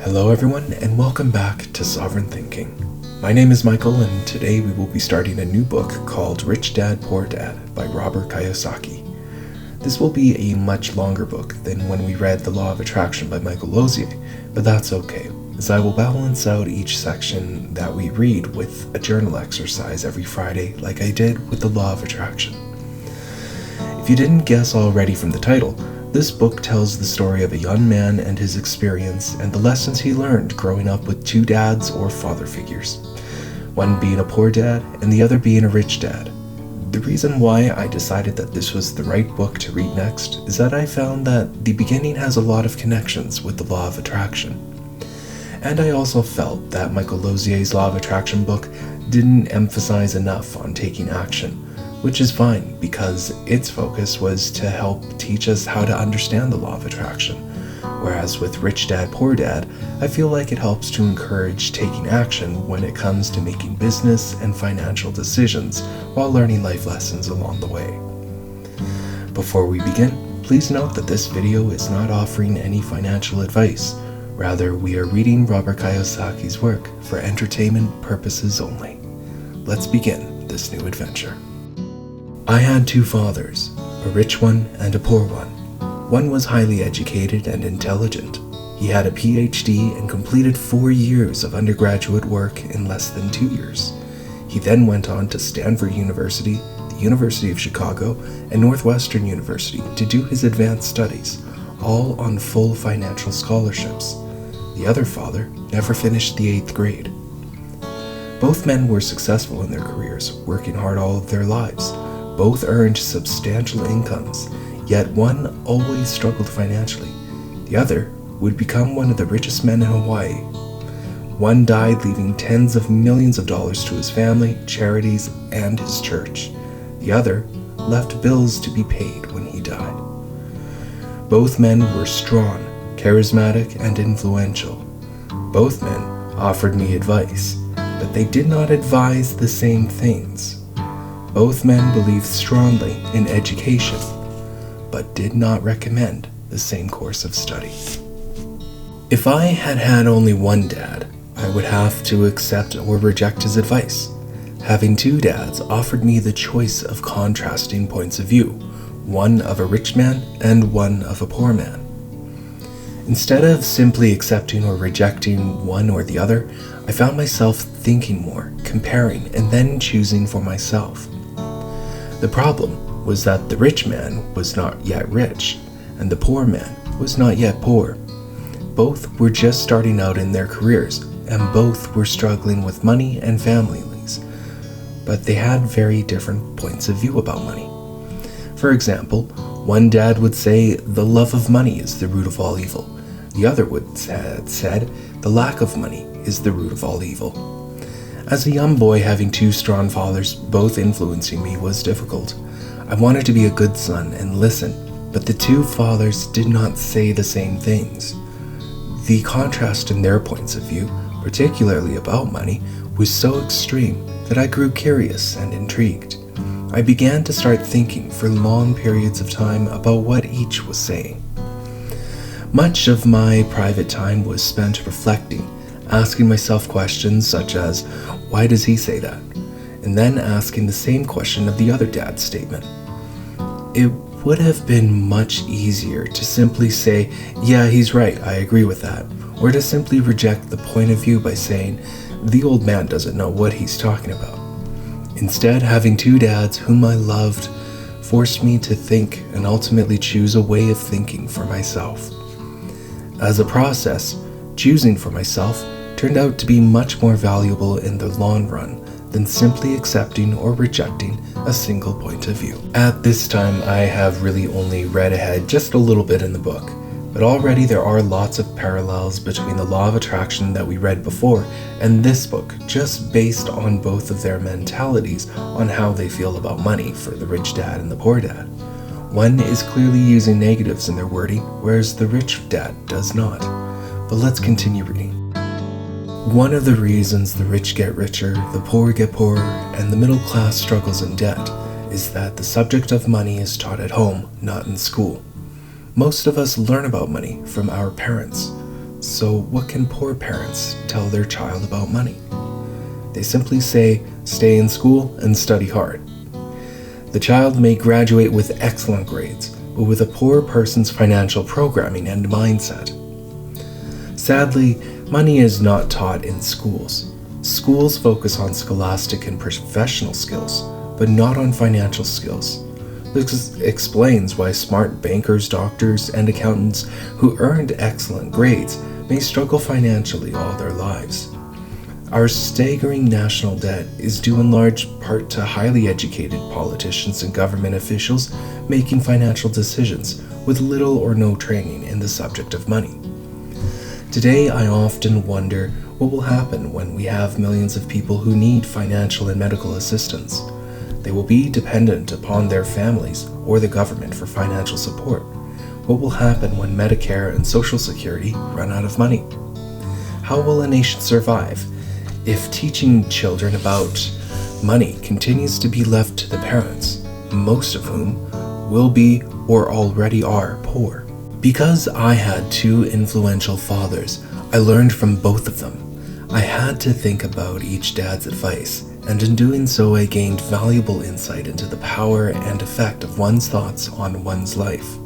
Hello everyone, and welcome back to Sovereign Thinking. My name is Michael, and today we will be starting a new book called Rich Dad, Poor Dad by Robert Kiyosaki. This will be a much longer book than when we read The Law of Attraction by Michael Losier, but that's okay, as I will balance out each section that we read with a journal exercise every Friday like I did with The Law of Attraction. If you didn't guess already from the title, this book tells the story of a young man and his experience and the lessons he learned growing up with two dads or father figures, one being a poor dad and the other being a rich dad. The reason why I decided that this was the right book to read next is that I found that the beginning has a lot of connections with the Law of Attraction. And I also felt that Michael Losier's Law of Attraction book didn't emphasize enough on taking action, which is fine because its focus was to help teach us how to understand the Law of Attraction. Whereas with Rich Dad, Poor Dad, I feel like it helps to encourage taking action when it comes to making business and financial decisions while learning life lessons along the way. Before we begin, please note that this video is not offering any financial advice. Rather, we are reading Robert Kiyosaki's work for entertainment purposes only. Let's begin this new adventure. I had two fathers, a rich one and a poor one. One was highly educated and intelligent. He had a PhD and completed 4 years of undergraduate work in less than 2 years. He then went on to Stanford University, the University of Chicago, and Northwestern University to do his advanced studies, all on full financial scholarships. The other father never finished the 8th grade. Both men were successful in their careers, working hard all of their lives. Both earned substantial incomes, yet one always struggled financially. The other would become one of the richest men in Hawaii. One died leaving tens of millions of dollars to his family, charities, and his church. The other left bills to be paid when he died. Both men were strong, charismatic, and influential. Both men offered me advice, but they did not advise the same things. Both men believed strongly in education, but did not recommend the same course of study. If I had had only one dad, I would have to accept or reject his advice. Having two dads offered me the choice of contrasting points of view, one of a rich man and one of a poor man. Instead of simply accepting or rejecting one or the other, I found myself thinking more, comparing, and then choosing for myself. The problem was that the rich man was not yet rich, and the poor man was not yet poor. Both were just starting out in their careers, and both were struggling with money and families, but they had very different points of view about money. For example, one dad would say the love of money is the root of all evil. The other would have said the lack of money is the root of all evil. As a young boy, having two strong fathers, both influencing me, was difficult. I wanted to be a good son and listen, but the two fathers did not say the same things. The contrast in their points of view, particularly about money, was so extreme that I grew curious and intrigued. I began to start thinking for long periods of time about what each was saying. Much of my private time was spent reflecting, asking myself questions such as, why does he say that? And then asking the same question of the other dad's statement. It would have been much easier to simply say, yeah, he's right, I agree with that, or to simply reject the point of view by saying, the old man doesn't know what he's talking about. Instead, having two dads whom I loved forced me to think and ultimately choose a way of thinking for myself. As a process, choosing for myself turned out to be much more valuable in the long run than simply accepting or rejecting a single point of view. At this time, I have really only read ahead just a little bit in the book, but already there are lots of parallels between the Law of Attraction that we read before and this book, just based on both of their mentalities on how they feel about money for the rich dad and the poor dad. One is clearly using negatives in their wording, whereas the rich dad does not. But let's continue reading. One of the reasons the rich get richer, the poor get poorer, and the middle class struggles in debt is that the subject of money is taught at home, not in school. Most of us learn about money from our parents. So what can poor parents tell their child about money? They simply say, stay in school and study hard. The child may graduate with excellent grades, but with a poor person's financial programming and mindset. Sadly, money is not taught in schools. Schools focus on scholastic and professional skills, but not on financial skills. This explains why smart bankers, doctors, and accountants who earned excellent grades may struggle financially all their lives. Our staggering national debt is due in large part to highly educated politicians and government officials making financial decisions with little or no training in the subject of money. Today, I often wonder what will happen when we have millions of people who need financial and medical assistance. They will be dependent upon their families or the government for financial support. What will happen when Medicare and Social Security run out of money? How will a nation survive if teaching children about money continues to be left to the parents, most of whom will be or already are poor? Because I had two influential fathers, I learned from both of them. I had to think about each dad's advice, and in doing so I gained valuable insight into the power and effect of one's thoughts on one's life.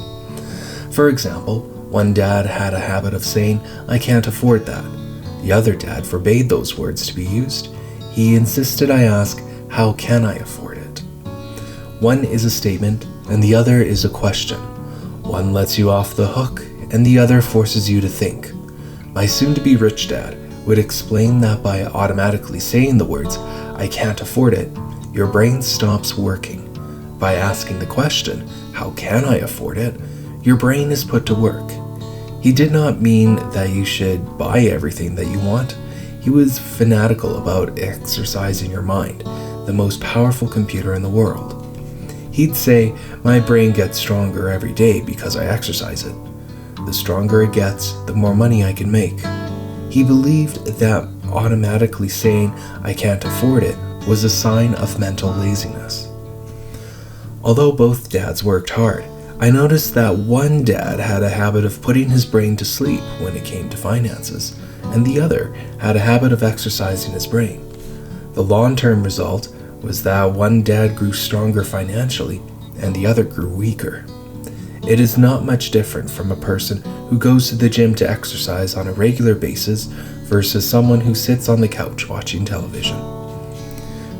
For example, one dad had a habit of saying, "I can't afford that." The other dad forbade those words to be used. He insisted I ask, "How can I afford it?" One is a statement, and the other is a question. One lets you off the hook, and the other forces you to think. My soon-to-be rich dad would explain that by automatically saying the words, "I can't afford it," your brain stops working. By asking the question, "How can I afford it?" your brain is put to work. He did not mean that you should buy everything that you want. He was fanatical about exercising your mind, the most powerful computer in the world. He'd say, "My brain gets stronger every day because I exercise it. The stronger it gets, the more money I can make." He believed that automatically saying, "I can't afford it," was a sign of mental laziness. Although both dads worked hard, I noticed that one dad had a habit of putting his brain to sleep when it came to finances, and the other had a habit of exercising his brain. The long-term result was that one dad grew stronger financially, and the other grew weaker. It is not much different from a person who goes to the gym to exercise on a regular basis versus someone who sits on the couch watching television.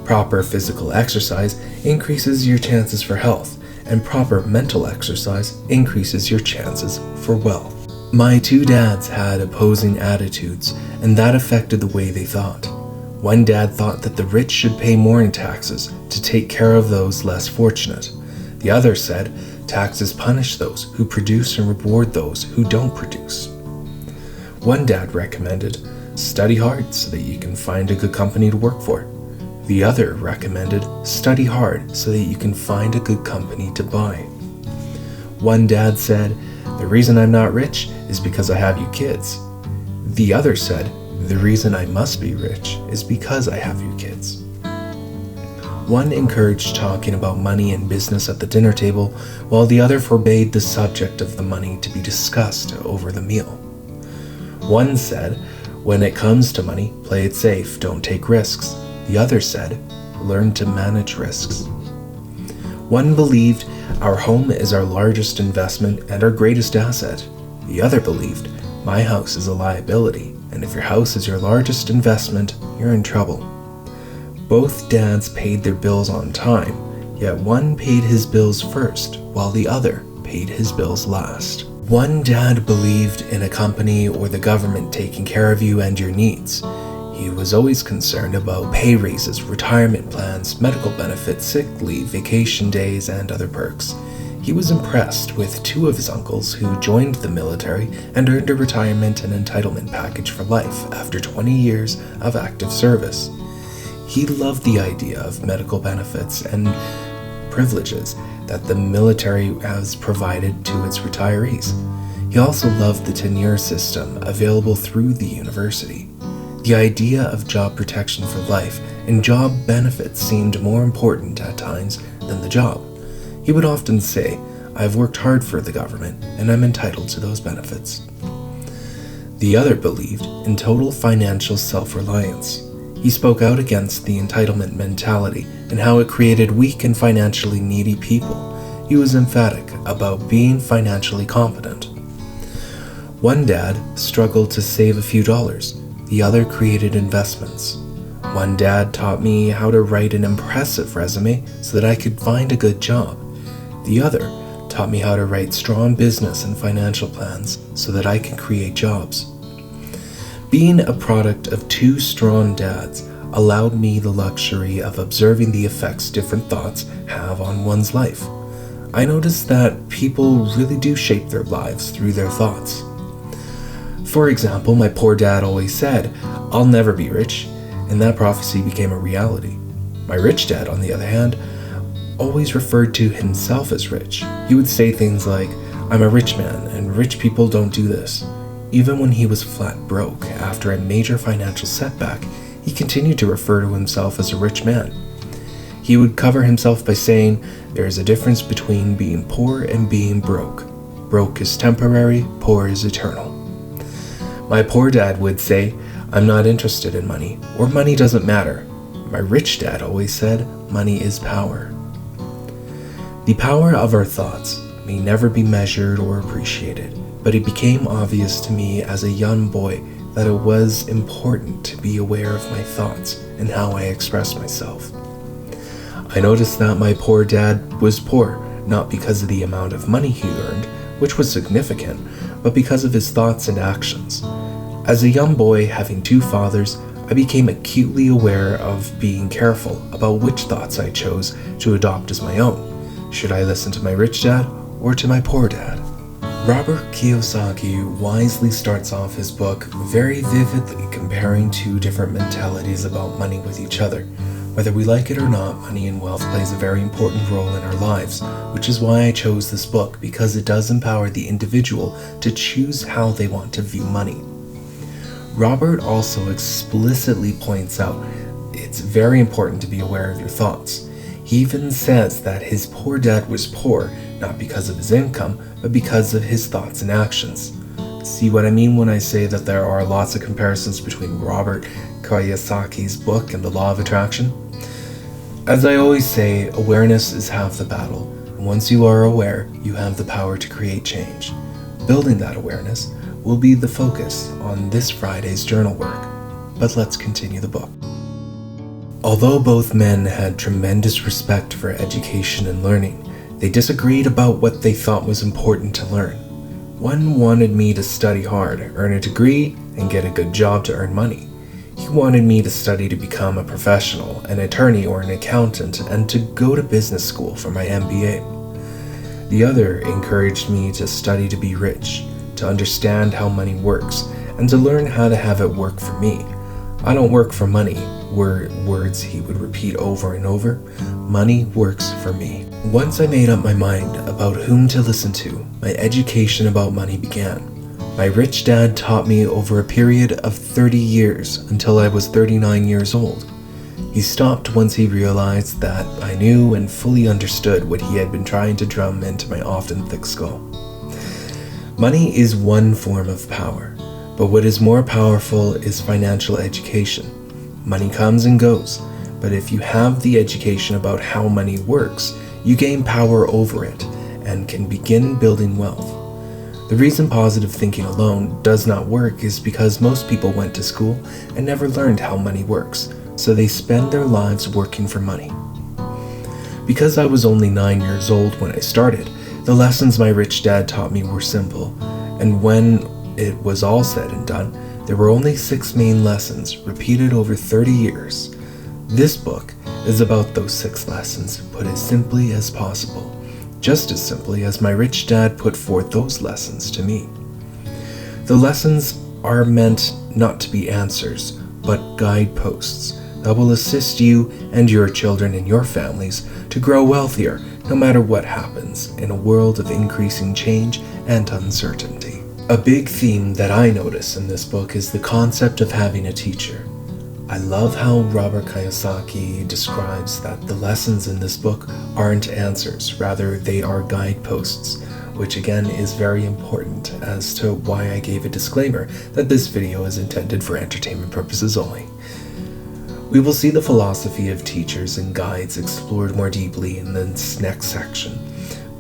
Proper physical exercise increases your chances for health, and proper mental exercise increases your chances for wealth. My two dads had opposing attitudes, and that affected the way they thought. One dad thought that the rich should pay more in taxes to take care of those less fortunate. The other said, taxes punish those who produce and reward those who don't produce. One dad recommended, study hard so that you can find a good company to work for. The other recommended, study hard so that you can find a good company to buy. One dad said, the reason I'm not rich is because I have you kids. The other said, the reason I must be rich is because I have you kids. One encouraged talking about money and business at the dinner table, while the other forbade the subject of the money to be discussed over the meal. One said, when it comes to money, play it safe, don't take risks. The other said, learn to manage risks. One believed our home is our largest investment and our greatest asset. The other believed my house is a liability, and if your house is your largest investment, you're in trouble. Both dads paid their bills on time, yet one paid his bills first, while the other paid his bills last. One dad believed in a company or the government taking care of you and your needs. He was always concerned about pay raises, retirement plans, medical benefits, sick leave, vacation days, and other perks. He was impressed with two of his uncles who joined the military and earned a retirement and entitlement package for life after 20 years of active service. He loved the idea of medical benefits and privileges that the military has provided to its retirees. He also loved the tenure system available through the university. The idea of job protection for life and job benefits seemed more important at times than the job. He would often say, I've worked hard for the government and I'm entitled to those benefits. The other believed in total financial self-reliance. He spoke out against the entitlement mentality and how it created weak and financially needy people. He was emphatic about being financially competent. One dad struggled to save a few dollars. The other created investments. One dad taught me how to write an impressive resume so that I could find a good job. The other taught me how to write strong business and financial plans so that I could create jobs. Being a product of two strong dads allowed me the luxury of observing the effects different thoughts have on one's life. I noticed that people really do shape their lives through their thoughts. For example, my poor dad always said, "I'll never be rich," and that prophecy became a reality. My rich dad, on the other hand, always referred to himself as rich. He would say things like, "I'm a rich man, and rich people don't do this." Even when he was flat broke after a major financial setback, he continued to refer to himself as a rich man. He would cover himself by saying, "There is a difference between being poor and being broke. Broke is temporary, poor is eternal." My poor dad would say, "I'm not interested in money," or "money doesn't matter." My rich dad always said, "Money is power." The power of our thoughts may never be measured or appreciated, but it became obvious to me as a young boy that it was important to be aware of my thoughts and how I expressed myself. I noticed that my poor dad was poor, not because of the amount of money he earned, which was significant, but because of his thoughts and actions. As a young boy having two fathers, I became acutely aware of being careful about which thoughts I chose to adopt as my own. Should I listen to my rich dad or to my poor dad? Robert Kiyosaki wisely starts off his book very vividly comparing two different mentalities about money with each other. Whether we like it or not, money and wealth plays a very important role in our lives, which is why I chose this book, because it does empower the individual to choose how they want to view money. Robert also explicitly points out it's very important to be aware of your thoughts. He even says that his poor dad was poor, not because of his income, but because of his thoughts and actions. See what I mean when I say that there are lots of comparisons between Robert Kiyosaki's book and the Law of Attraction? As I always say, awareness is half the battle, and once you are aware, you have the power to create change. Building that awareness will be the focus on this Friday's journal work, but let's continue the book. Although both men had tremendous respect for education and learning, they disagreed about what they thought was important to learn. One wanted me to study hard, earn a degree, and get a good job to earn money. He wanted me to study to become a professional, an attorney or an accountant, and to go to business school for my MBA. The other encouraged me to study to be rich, to understand how money works, and to learn how to have it work for me. "I don't work for money," were words he would repeat over and over. "Money works for me." Once I made up my mind about whom to listen to, my education about money began. My rich dad taught me over a period of 30 years until I was 39 years old. He stopped once he realized that I knew and fully understood what he had been trying to drum into my often thick skull. Money is one form of power, but what is more powerful is financial education. Money comes and goes, but if you have the education about how money works, you gain power over it and can begin building wealth. The reason positive thinking alone does not work is because most people went to school and never learned how money works, so they spend their lives working for money. Because I was only 9 years old when I started, the lessons my rich dad taught me were simple, and when it was all said and done, there were only 6 main lessons repeated over 30 years. This book is about those 6 lessons put as simply as possible, just as simply as my rich dad put forth those lessons to me. The lessons are meant not to be answers, but guideposts that will assist you and your children and your families to grow wealthier no matter what happens in a world of increasing change and uncertainty. A big theme that I notice in this book is the concept of having a teacher. I love how Robert Kiyosaki describes that the lessons in this book aren't answers, rather they are guideposts, which again is very important as to why I gave a disclaimer that this video is intended for entertainment purposes only. We will see the philosophy of teachers and guides explored more deeply in this next section,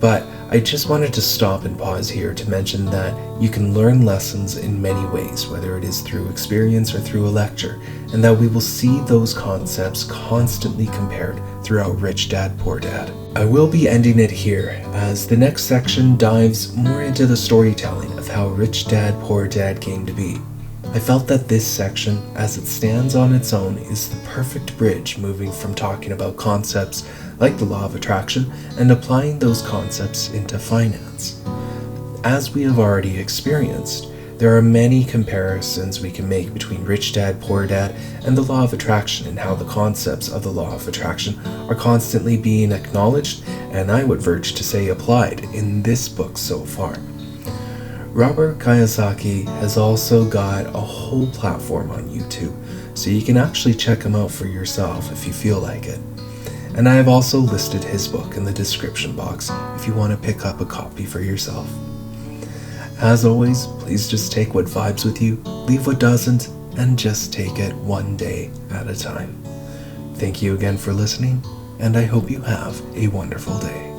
but I just wanted to stop and pause here to mention that you can learn lessons in many ways, whether it is through experience or through a lecture, and that we will see those concepts constantly compared throughout Rich Dad, Poor Dad. I will be ending it here, as the next section dives more into the storytelling of how Rich Dad, Poor Dad came to be. I felt that this section, as it stands on its own, is the perfect bridge moving from talking about concepts like the law of attraction and applying those concepts into finance. As we have already experienced, there are many comparisons we can make between Rich Dad, Poor Dad and the law of attraction, and how the concepts of the law of attraction are constantly being acknowledged, and I would verge to say applied, in this book so far. Robert Kiyosaki has also got a whole platform on YouTube, so you can actually check him out for yourself if you feel like it. And I have also listed his book in the description box if you want to pick up a copy for yourself. As always, please just take what vibes with you, leave what doesn't, and just take it one day at a time. Thank you again for listening, and I hope you have a wonderful day.